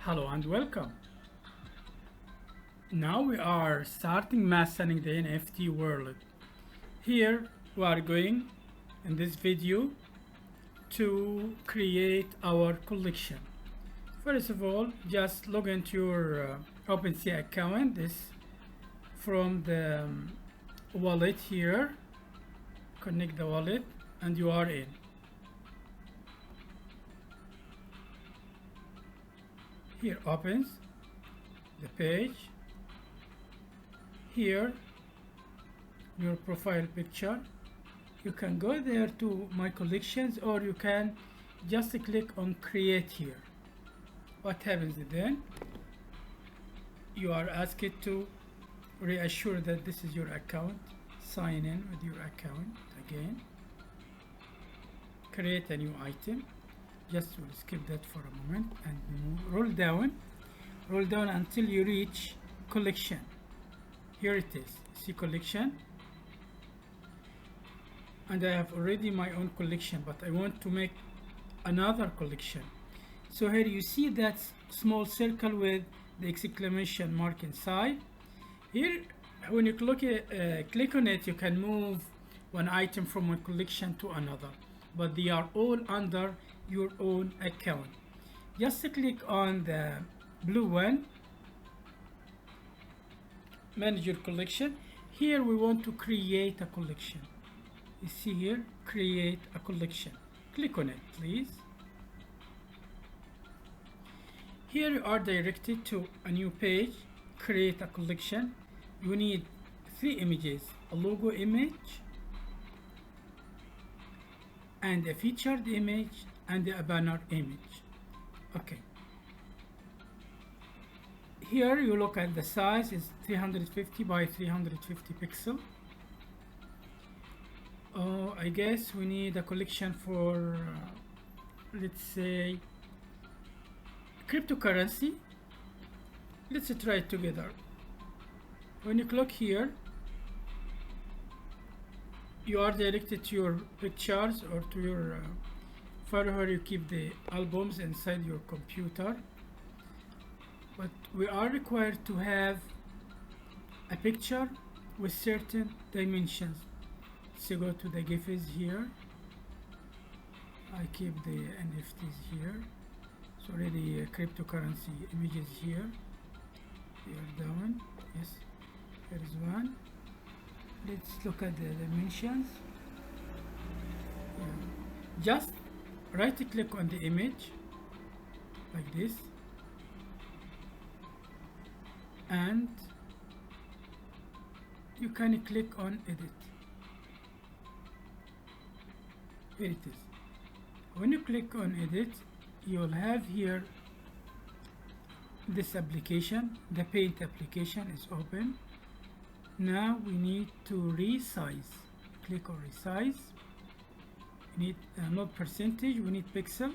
Hello and welcome. Now we are starting mastering the NFT world. Here we are going in this video to create our collection. First of all, just log into your Opensea account. This from the wallet here. Connect the wallet and you are in. Here opens the page. Here your profile picture. You can go there to my collections, or you can just click on create here. What happens then? You are asked to reassure that this is your account. Sign in with your account again. Create a new item. Just we'll skip that for a moment and roll down until you reach collection. Here it is. See collection, and I have already my own collection, but I want to make another collection. So here you see that small circle with the exclamation mark inside. Here when you click on it, you can move one item from one collection to another, but they are all under your own account. Just click on the blue one, manage your collection. Here we want to create a collection. You see here, create a collection. Click on it, please. Here you are directed to a new page, create a collection. You need 3 images, a logo image and a featured image and a banner image. Okay. Here you look at the size is 350 by 350 pixel. I guess we need a collection for let's say cryptocurrency. Let's try it together. When you click here, you are directed to your pictures or to your file where you keep the albums inside your computer. But we are required to have a picture with certain dimensions. So go to the GIFs here. I keep the NFTs here. So already cryptocurrency images here. Here down. Yes, here is one. Let's look at the dimensions. Yeah. Just right click on the image like this, and you can click on edit. Here it is. When you click on edit, you will have here this application. The paint application is open. Now we need to resize. Click on resize. We need not percentage, we need pixel.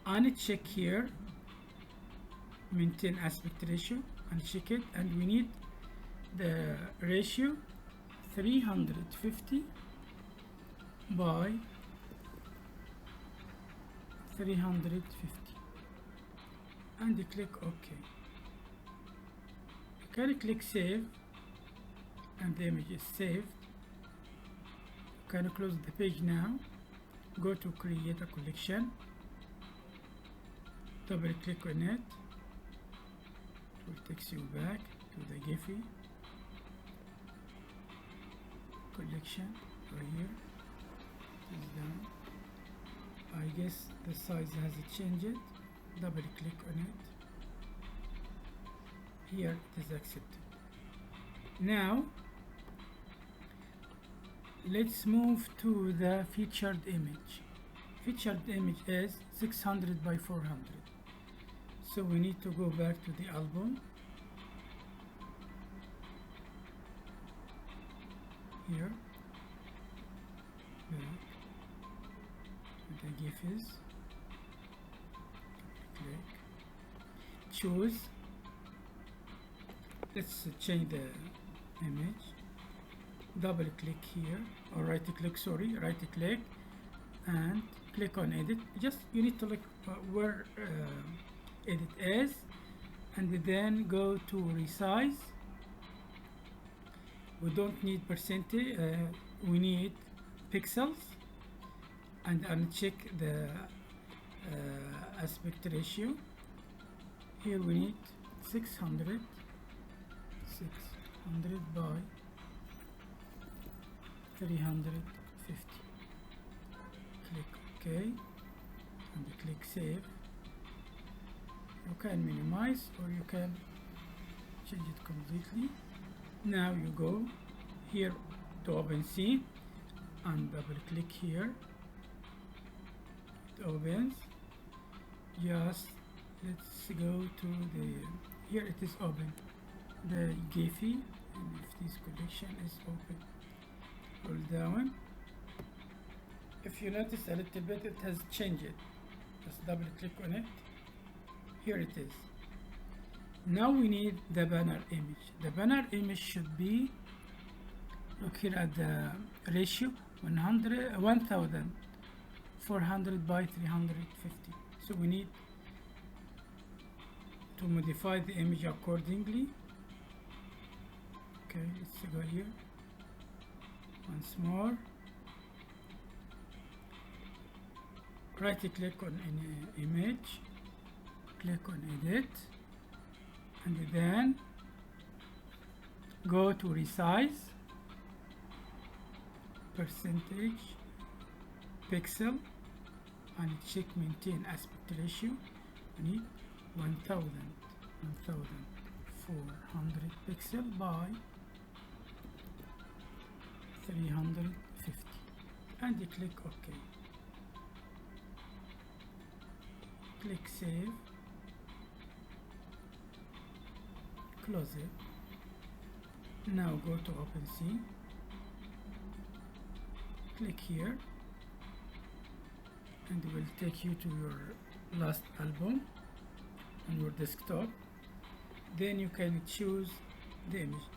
Uncheck here, maintain aspect ratio, uncheck it, and we need the ratio 350 by 350, and you click OK. You can click save, and the image is saved. You can close the page now. Go to create a collection, double click on it. It will take you back to the Giphy collection right here. It is down. I guess the size has changed. Double click on it. Here it is accepted. Now let's move to the featured image. Featured image is 600 by 400. So we need to go back to the album. Here. Back to the GIFs. Click. Choose. Let's change the image. Double click here, or right click, and click on edit. Just you need to look where edit as, and then go to resize. We don't need percentage, we need pixels, and uncheck the aspect ratio. Here we need 600 by 350. Click OK and click Save. You can minimize or you can change it completely. Now you go here to Opensea and double click here. It opens. Just let's go to the, here it is open, the Gephi NFTs collection is open. Hold down. If you notice a little bit it has changed it, just double click on it. Here it is. Now we need the banner image. The banner image should be, look here at the ratio, 1400 by 350. So we need to modify the image accordingly. Okay, let's go here once more. Right click on any image, click on edit, and then go to resize, percentage, pixel, and check maintain aspect ratio. We need 1400 pixel by 350, and you click OK. Click Save, close it. Now go to Opensea, click here, and it will take you to your last album on your desktop. Then you can choose the image,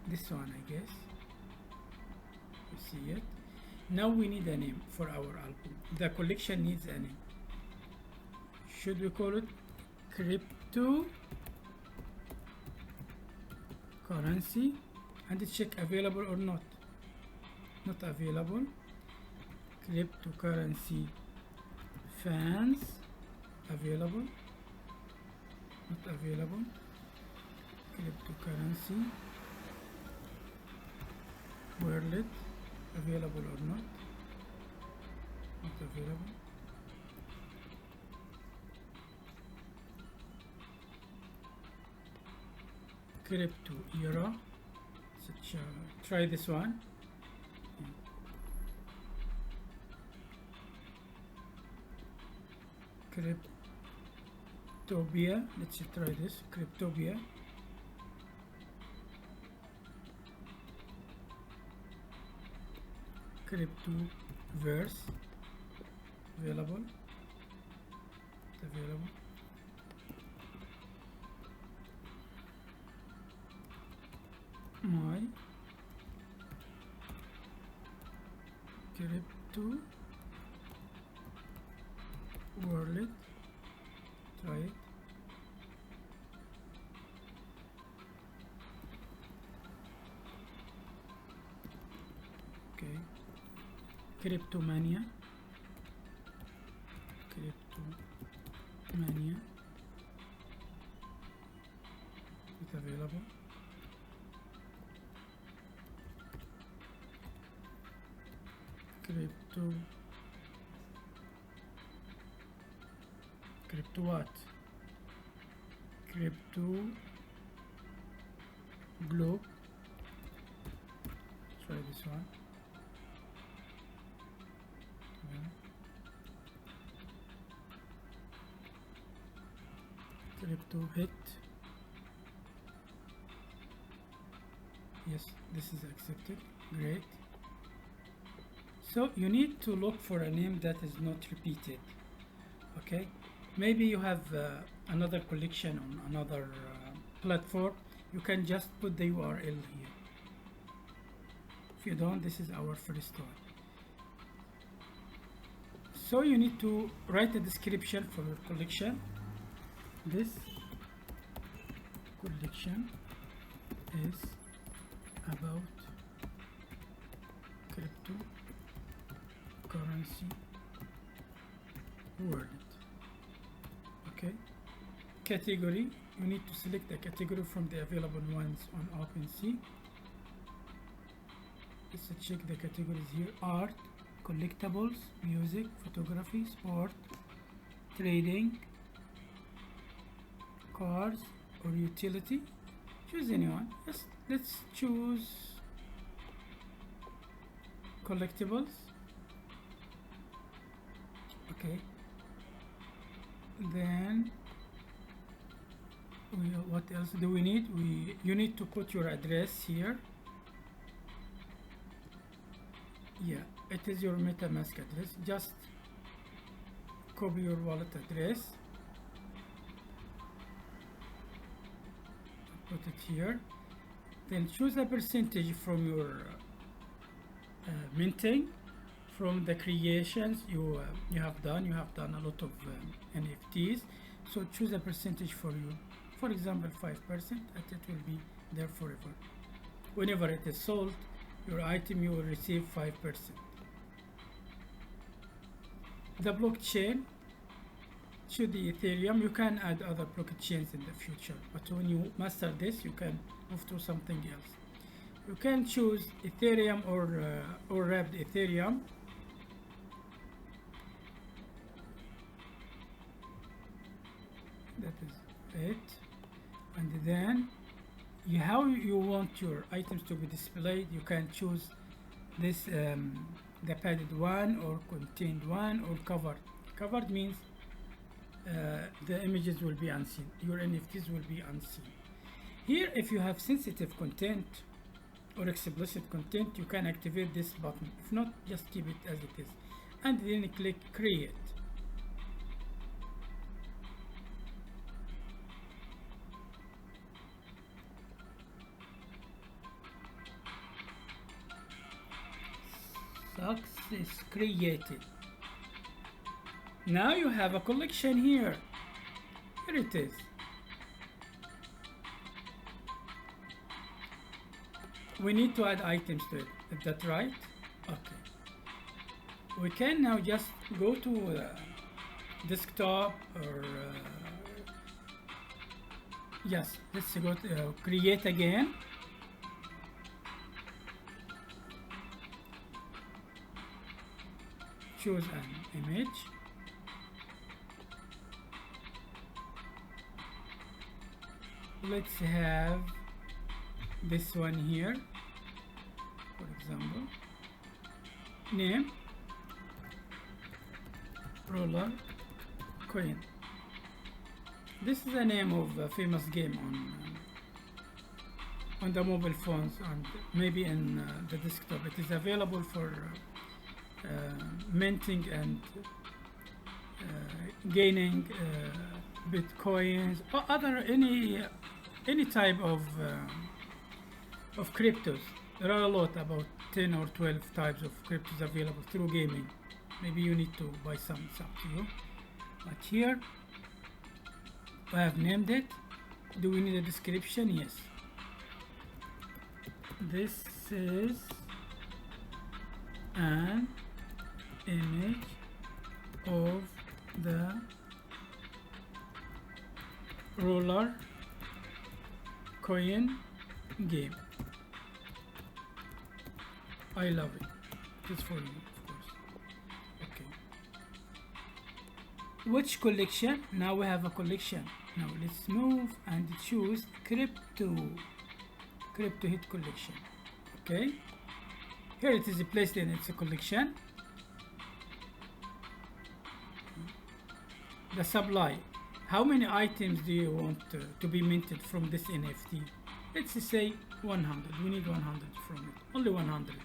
this one I guess, you see it. Now we need a name for our album. The collection needs a name. Should we call it cryptocurrency, and check available or not. Not available. Cryptocurrency fans, available. Not available. Cryptocurrency wallet, available or not. Not available. Crypto era, such try this one. Cryptopia, let's try this. Cryptopia. Cryptoverse, available. Available. My crypto wallet, try it. Okay, Cryptomania, it's available. Crypto what? Crypto globe. Try this one. Crypto hit. Yes, this is accepted. Great. So you need to look for a name that is not repeated. Okay, maybe you have another collection on another platform. You can just put the URL here. If you don't, this is our first one. So you need to write a description for your collection. This collection is about cryptocurrency world. Okay. Category, you need to select a category from the available ones on Opensea. Let's check the categories here: art, collectibles, music, photography, sport, trading, cars, or utility. Choose anyone. Let's choose collectibles. Okay. Then what else do we need? You need to put your address here. Yeah, it is your MetaMask address. Just copy your wallet address, put it here, then choose a percentage from your minting, from the creations you have done. You have done a lot of NFTs, so choose a percentage for you. For example, 5%, and it will be there forever. Whenever it is sold, your item, you will receive 5%. The blockchain, choose the Ethereum. You can add other blockchains in the future, but when you master this, you can move to something else. You can choose Ethereum or wrapped Ethereum. That is it. And then how you want your items to be displayed. You can choose this the padded one, or contained one, or covered. Covered means the images will be unseen, your NFTs will be unseen. Here, if you have sensitive content or explicit content, you can activate this button. If not, just keep it as it is, and then click create. Success created. Now you have a collection here. Here it is. We need to add items to it. Is that right? Okay. We can now just go to desktop, or yes, let's go to create again. Choose an image. Let's have this one here, for example. Name roller coin. This is the name of a famous game on the mobile phones, and maybe in the desktop. It is available for minting and gaining bitcoins, or any type of cryptos. There are a lot, about 10 or 12 types of cryptos available through gaming. Maybe you need to buy some, it's up to you. But here I have named it. Do we need a description? Yes. This is an image of the roller coin game. I love it. It's for you, of course. Okay. Which collection? Now we have a collection. Now let's move and choose crypto hit collection. Okay. Here it is placed in its collection. The supply. How many items do you want to be minted from this NFT? Let's say 100. We need 100 from it. Only 100.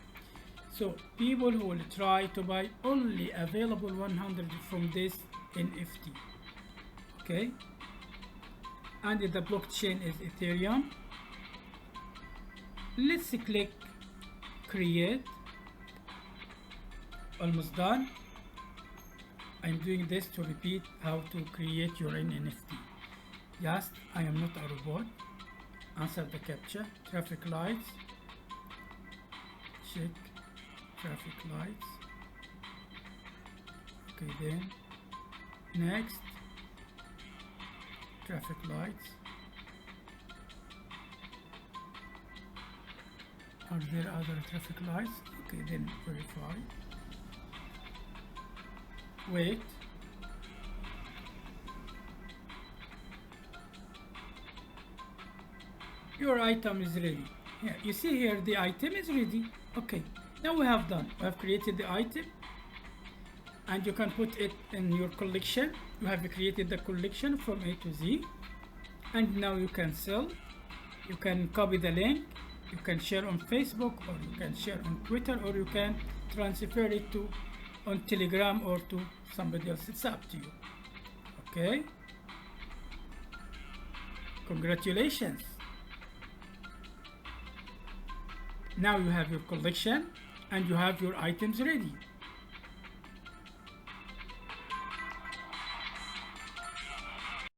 So people who will try to buy only available 100 from this NFT. Okay. And the blockchain is Ethereum. Let's click create. Almost done. I'm doing this to repeat how to create your own NFT. Just, I am not a robot. Answer the captcha. Traffic lights. Check traffic lights. Okay, then next, traffic lights. Are there other traffic lights? Okay, then verify. Wait. Your item is ready. Yeah, you see here the item is ready. Okay, now we have done. We have created the item and you can put it in your collection. You have created the collection from A to Z, and now you can sell. You can copy the link, you can share on Facebook, or you can share on Twitter, or you can transfer it to on Telegram or to somebody else. It's up to you. Okay, congratulations. Now you have your collection and you have your items ready.